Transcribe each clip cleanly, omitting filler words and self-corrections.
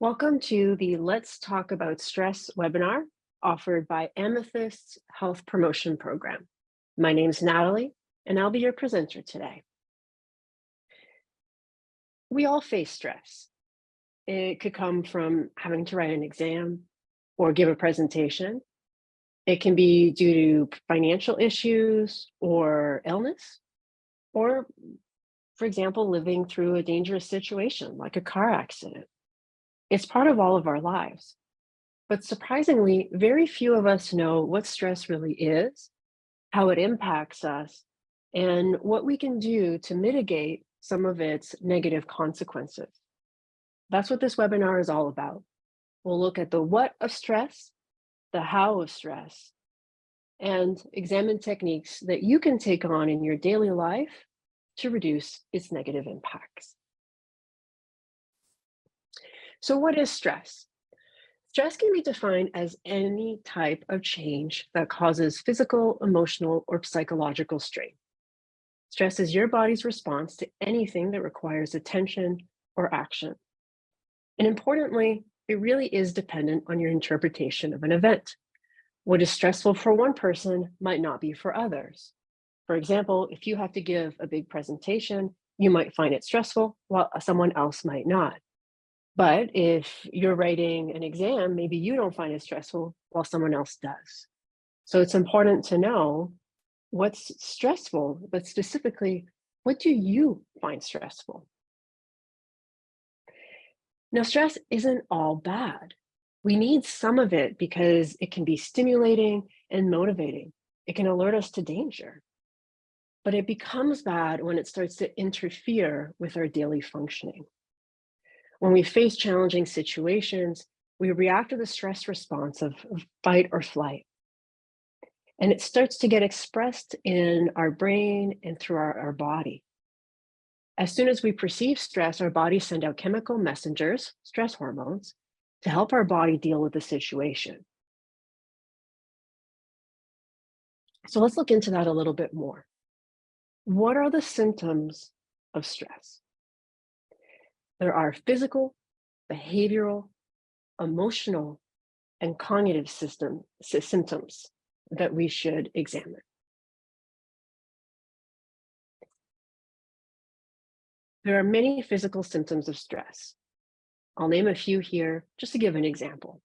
Welcome to the Let's Talk About Stress webinar offered by Amethyst's Health Promotion Program. My name is Natalie, and I'll be your presenter today. We all face stress. It could come from having to write an exam or give a presentation. It can be due to financial issues or illness, or, for example, living through a dangerous situation like a car accident. It's part of all of our lives. But surprisingly, very few of us know what stress really is, how it impacts us, and what we can do to mitigate some of its negative consequences. That's what this webinar is all about. We'll look at the what of stress, the how of stress, and examine techniques that you can take on in your daily life to reduce its negative impacts. So what is stress? Stress can be defined as any type of change that causes physical, emotional, or psychological strain. Stress is your body's response to anything that requires attention or action. And importantly, it really is dependent on your interpretation of an event. What is stressful for one person might not be for others. For example, if you have to give a big presentation, you might find it stressful while someone else might not. But if you're writing an exam, maybe you don't find it stressful while someone else does. So it's important to know what's stressful, but specifically, what do you find stressful? Now, stress isn't all bad. We need some of it because it can be stimulating and motivating. It can alert us to danger. But it becomes bad when it starts to interfere with our daily functioning. When we face challenging situations, we react to the stress response of fight or flight. And it starts to get expressed in our brain and through our body. As soon as we perceive stress, our bodies send out chemical messengers, stress hormones, to help our body deal with the situation. So let's look into that a little bit more. What are the symptoms of stress? There are physical, behavioral, emotional, and cognitive symptoms that we should examine. There are many physical symptoms of stress. I'll name a few here just to give an example.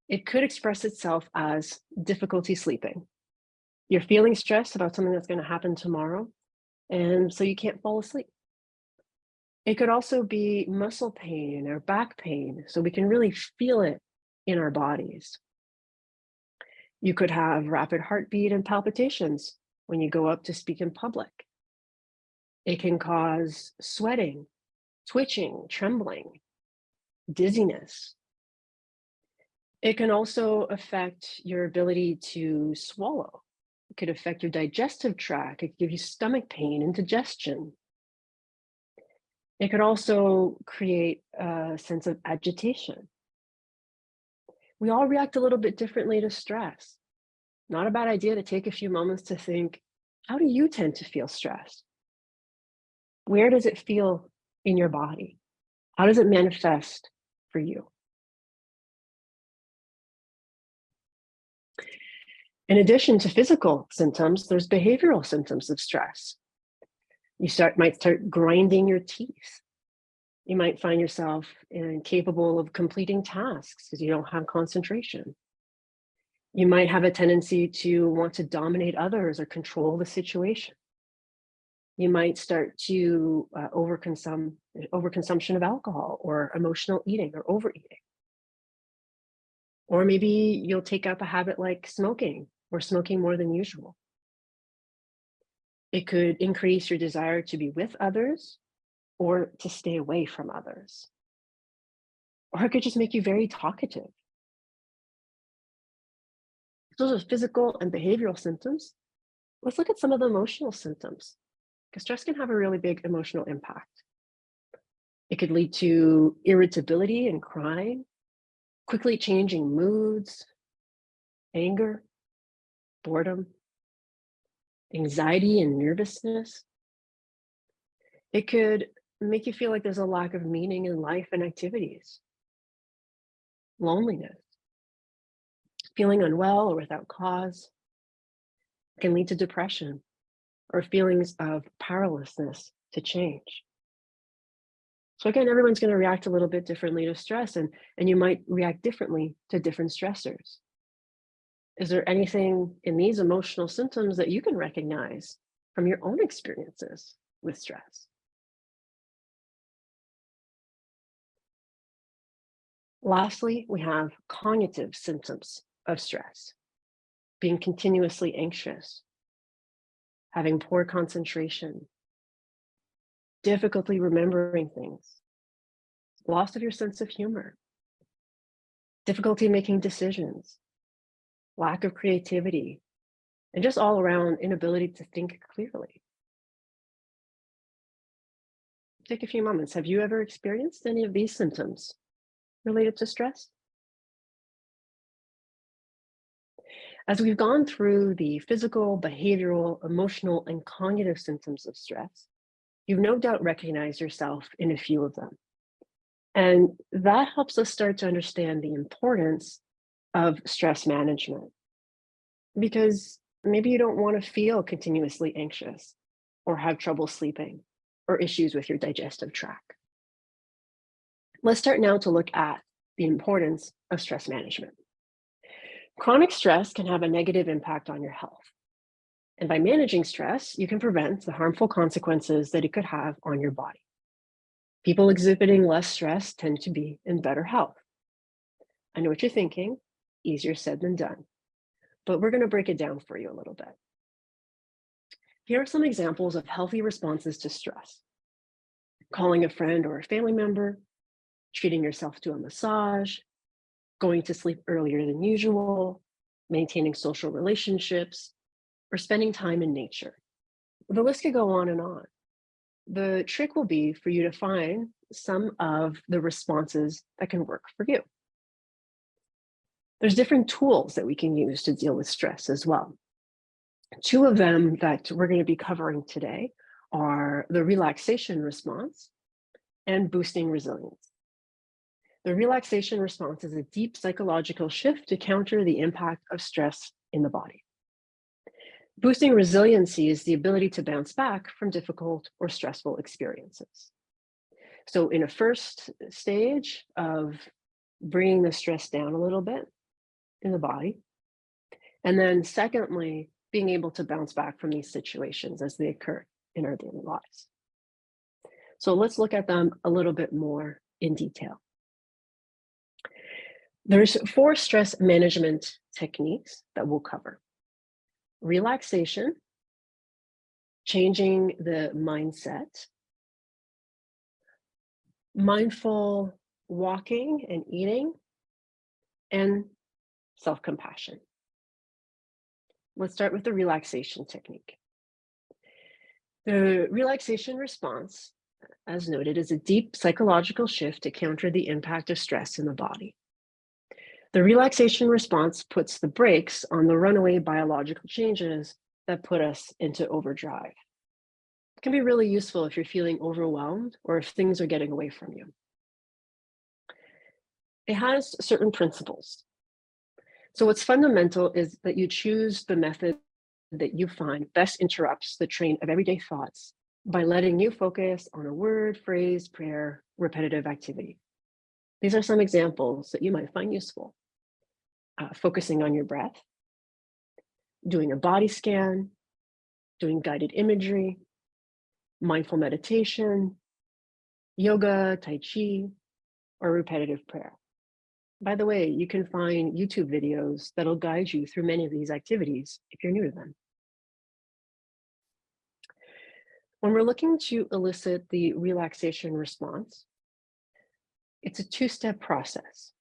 It could express itself as difficulty sleeping. You're feeling stressed about something that's going to happen tomorrow, and so you can't fall asleep. It could also be muscle pain or back pain, so we can really feel it in our bodies. You could have rapid heartbeat and palpitations when you go up to speak in public. It can cause sweating, twitching, trembling, dizziness. It can also affect your ability to swallow. It could affect your digestive tract. It could give you stomach pain, indigestion. It could also create a sense of agitation. We all react a little bit differently to stress. Not a bad idea to take a few moments to think, how do you tend to feel stressed? Where does it feel in your body? How does it manifest for you? In addition to physical symptoms, there's behavioral symptoms of stress. Might start grinding your teeth. You might find yourself incapable of completing tasks because you don't have concentration. You might have a tendency to want to dominate others or control the situation. You might start to overconsumption of alcohol or emotional eating or overeating. Or maybe you'll take up a habit like smoking or smoking more than usual. It could increase your desire to be with others or to stay away from others. Or it could just make you very talkative. Those are physical and behavioral symptoms. Let's look at some of the emotional symptoms, because stress can have a really big emotional impact. It could lead to irritability and crying, quickly changing moods, anger, boredom, anxiety and nervousness. It could make you feel like there's a lack of meaning in life and activities. loneliness, feeling unwell or without cause, can lead to depression or feelings of powerlessness to change. So again, everyone's going to react a little bit differently to stress, and you might react differently to different stressors. Is there anything in these emotional symptoms that you can recognize from your own experiences with stress? Lastly, we have cognitive symptoms of stress, being continuously anxious, having poor concentration, difficulty remembering things, loss of your sense of humor, difficulty making decisions, lack of creativity, and just all around inability to think clearly. Take a few moments. Have you ever experienced any of these symptoms related to stress? As we've gone through the physical, behavioral, emotional, and cognitive symptoms of stress, you've no doubt recognized yourself in a few of them. And that helps us start to understand the importance of stress management, because maybe you don't want to feel continuously anxious or have trouble sleeping or issues with your digestive tract. Let's start now to look at the importance of stress management. Chronic stress can have a negative impact on your health. And by managing stress, you can prevent the harmful consequences that it could have on your body. People exhibiting less stress tend to be in better health. I know what you're thinking, easier said than done, but we're going to break it down for you a little bit. Here are some examples of healthy responses to stress: calling a friend or a family member, treating yourself to a massage, going to sleep earlier than usual, maintaining social relationships, or spending time in nature. The list could go on and on. The trick will be for you to find some of the responses that can work for you. There's different tools that we can use to deal with stress as well. Two of them that we're going to be covering today are the relaxation response and boosting resilience. The relaxation response is a deep psychological shift to counter the impact of stress in the body. Boosting resiliency is the ability to bounce back from difficult or stressful experiences. So in a first stage of bringing the stress down a little bit in the body, and then secondly, being able to bounce back from these situations as they occur in our daily lives. So let's look at them a little bit more in detail. There's 4 stress management techniques that we'll cover: relaxation, changing the mindset, mindful walking and eating, and self-compassion. Let's start with the relaxation technique. The relaxation response, as noted, is a deep psychological shift to counter the impact of stress in the body. The relaxation response puts the brakes on the runaway biological changes that put us into overdrive. It can be really useful if you're feeling overwhelmed or if things are getting away from you. It has certain principles. So what's fundamental is that you choose the method that you find best interrupts the train of everyday thoughts by letting you focus on a word, phrase, prayer, repetitive activity. These are some examples that you might find useful. Focusing on your breath, doing a body scan, doing guided imagery, mindful meditation, yoga, tai chi, or repetitive prayer. By the way, you can find YouTube videos that'll guide you through many of these activities if you're new to them. When we're looking to elicit the relaxation response, it's a 2-step process.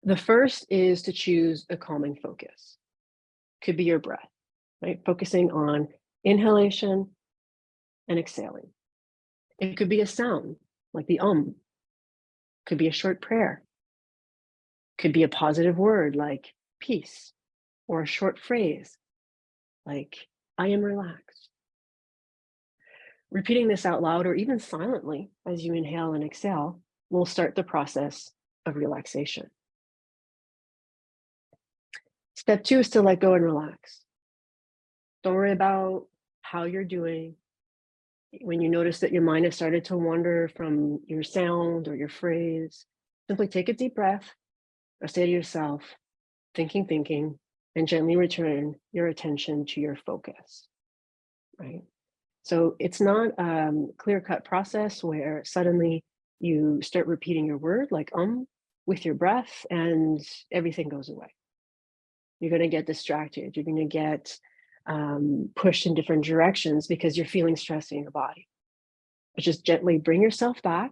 The first is to choose a calming focus. Could be your breath, right? Focusing on inhalation and exhaling. It could be a sound like the could be a short prayer, could be a positive word like peace, or a short phrase like I am relaxed. Repeating this out loud or even silently as you inhale and exhale will start the process of relaxation. Step 2 is to let go and relax. Don't worry about how you're doing. When you notice that your mind has started to wander from your sound or your phrase, simply take a deep breath or say to yourself, thinking, and gently return your attention to your focus, right? So it's not a clear-cut process where suddenly you start repeating your word like with your breath and everything goes away. You're going to get distracted. You're going to get pushed in different directions because you're feeling stress in your body. But just gently bring yourself back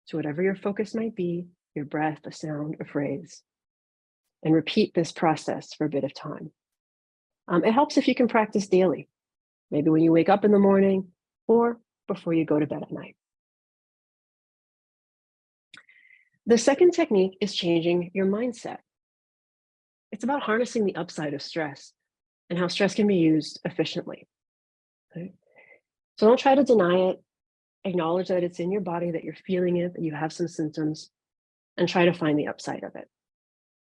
to whatever your focus might be, your breath, a sound, a phrase, and repeat this process for a bit of time. It helps if you can practice daily, maybe when you wake up in the morning or before you go to bed at night. The second technique is changing your mindset. It's about harnessing the upside of stress and how stress can be used efficiently. Okay? So don't try to deny it. Acknowledge that it's in your body, that you're feeling it, that you have some symptoms, and try to find the upside of it.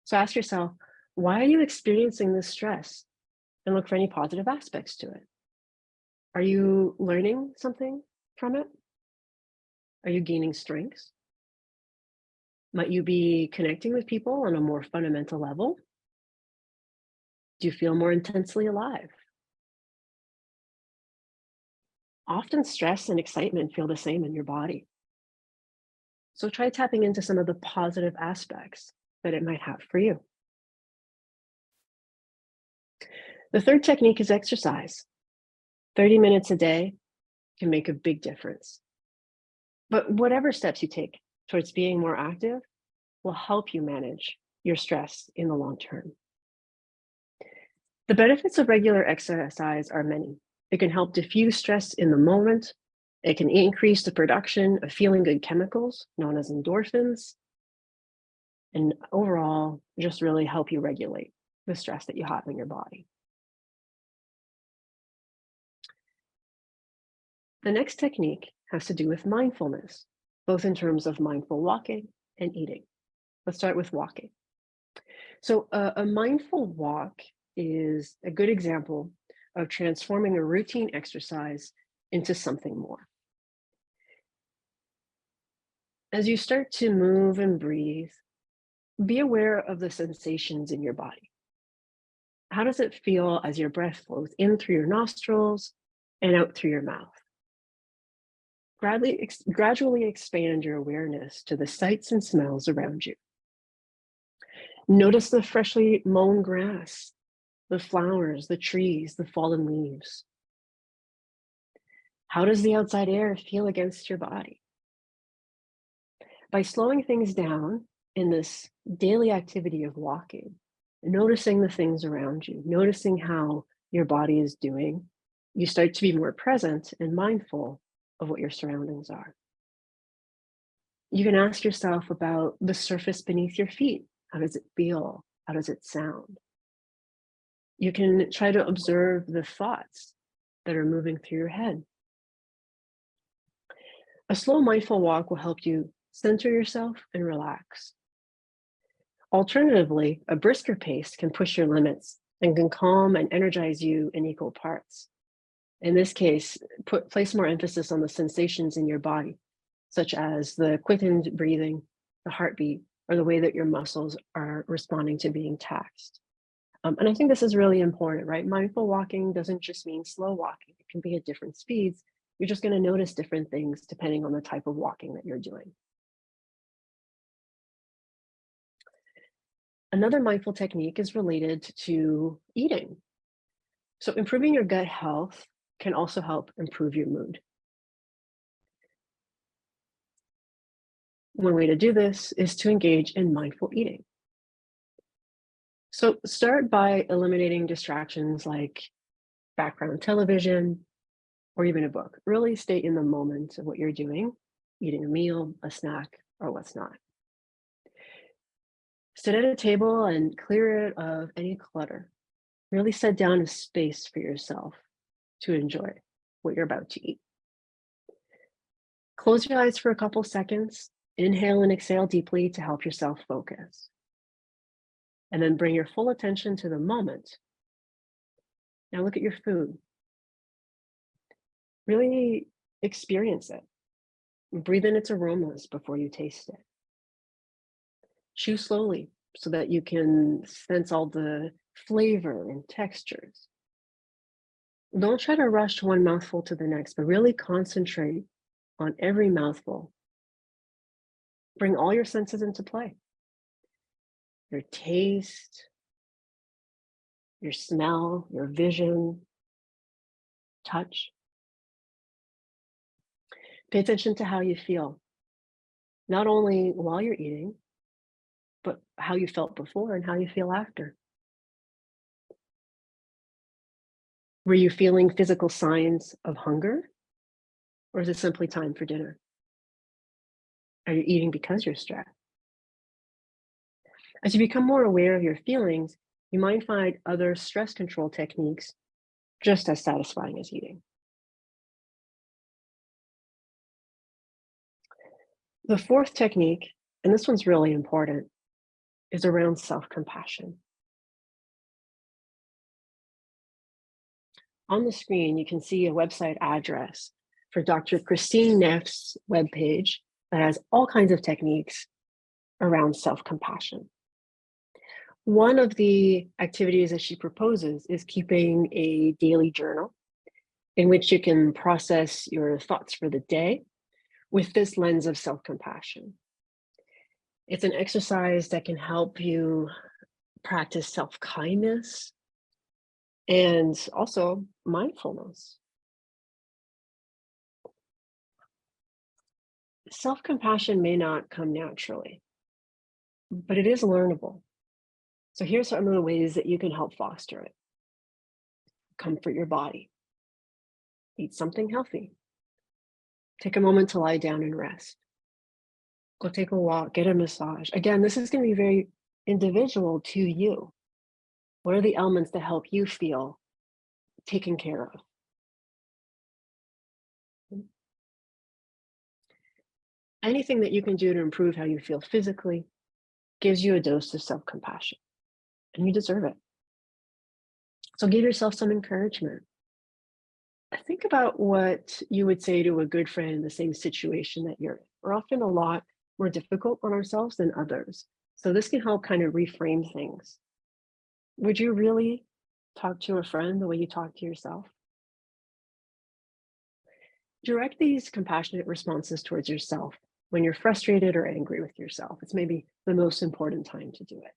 So ask yourself, why are you experiencing this stress? And look for any positive aspects to it. Are you learning something from it? Are you gaining strengths? Might you be connecting with people on a more fundamental level? Do you feel more intensely alive? Often stress and excitement feel the same in your body. So try tapping into some of the positive aspects that it might have for you. The third technique is exercise. 30 minutes a day can make a big difference. But whatever steps you take towards being more active will help you manage your stress in the long term. The benefits of regular exercise are many. It can help diffuse stress in the moment. It can increase the production of feeling good chemicals known as endorphins. And overall, just really help you regulate the stress that you have in your body. The next technique has to do with mindfulness, both in terms of mindful walking and eating. Let's start with walking. So a mindful walk is a good example of transforming a routine exercise into something more. As you start to move and breathe, be aware of the sensations in your body. How does it feel as your breath flows in through your nostrils and out through your mouth? Gradually expand your awareness to the sights and smells around you. Notice the freshly mown grass, the flowers, the trees, the fallen leaves. How does the outside air feel against your body? By slowing things down in this daily activity of walking, noticing the things around you, noticing how your body is doing, you start to be more present and mindful of what your surroundings are. You can ask yourself about the surface beneath your feet. How does it feel? How does it sound? You can try to observe the thoughts that are moving through your head. A slow, mindful walk will help you center yourself and relax. Alternatively, a brisker pace can push your limits and can calm and energize you in equal parts. In this case, place more emphasis on the sensations in your body, such as the quickened breathing, the heartbeat, or the way that your muscles are responding to being taxed. And I think this is really important, right? Mindful walking doesn't just mean slow walking. It can be at different speeds. You're just going to notice different things depending on the type of walking that you're doing. Another mindful technique is related to eating. So improving your gut health can also help improve your mood. One way to do this is to engage in mindful eating. So start by eliminating distractions like background television or even a book. Really stay in the moment of what you're doing, eating a meal, a snack, or what's not. Sit at a table and clear it of any clutter. Really set down a space for yourself to enjoy what you're about to eat. Close your eyes for a couple seconds. Inhale and exhale deeply to help yourself focus. and then bring your full attention to the moment. Now look at your food. Really experience it. Breathe in its aromas before you taste it. Chew slowly so that you can sense all the flavor and textures. Don't try to rush one mouthful to the next, but really concentrate on every mouthful. Bring all your senses into play. Your taste, your smell, your vision, touch. Pay attention to how you feel, not only while you're eating, but how you felt before and how you feel after. Were you feeling physical signs of hunger? Or is it simply time for dinner? Are you eating because you're stressed? As you become more aware of your feelings, you might find other stress control techniques just as satisfying as eating. The fourth technique, and this one's really important, is around self-compassion. On the screen, you can see a website address for Dr. Christine Neff's webpage that has all kinds of techniques around self-compassion. One of the activities that she proposes is keeping a daily journal in which you can process your thoughts for the day with this lens of self-compassion. It's an exercise that can help you practice self-kindness and also mindfulness. Self-compassion may not come naturally, but it is learnable. So here's some of the ways that you can help foster it. Comfort your body. Eat something healthy. Take a moment to lie down and rest. Go take a walk, get a massage. Again, this is going to be very individual to you. What are the elements that help you feel taken care of? Anything that you can do to improve how you feel physically gives you a dose of self-compassion, and you deserve it. So give yourself some encouragement. Think about what you would say to a good friend in the same situation that you're in. We're often a lot more difficult on ourselves than others. So this can help kind of reframe things. Would you really talk to a friend the way you talk to yourself? Direct these compassionate responses towards yourself when you're frustrated or angry with yourself. It's maybe the most important time to do it.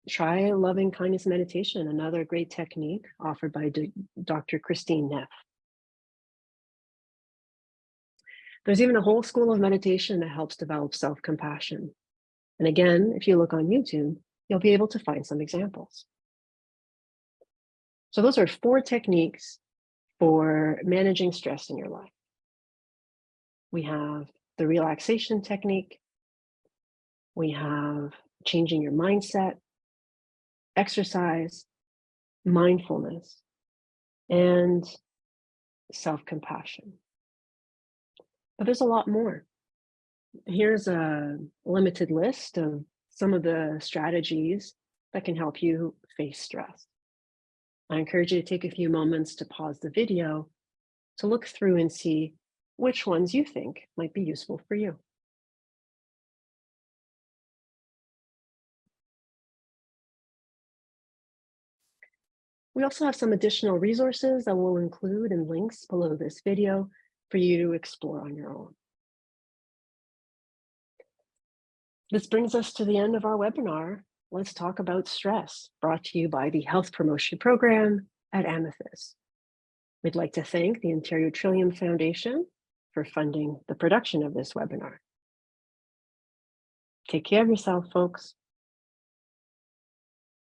Try loving kindness meditation, another great technique offered by Dr. Christine Neff. There's even a whole school of meditation that helps develop self-compassion. And again, if you look on YouTube, you'll be able to find some examples. So those are 4 techniques for managing stress in your life. We have the relaxation technique. We have changing your mindset, exercise, mindfulness, and self-compassion. But there's a lot more. Here's a limited list of some of the strategies that can help you face stress. I encourage you to take a few moments to pause the video to look through and see which ones you think might be useful for you. We also have some additional resources that we'll include in links below this video for you to explore on your own. This brings us to the end of our webinar. Let's talk about stress, brought to you by the Health Promotion Program at Amethyst. We'd like to thank the Ontario Trillium Foundation for funding the production of this webinar. Take care of yourself, folks.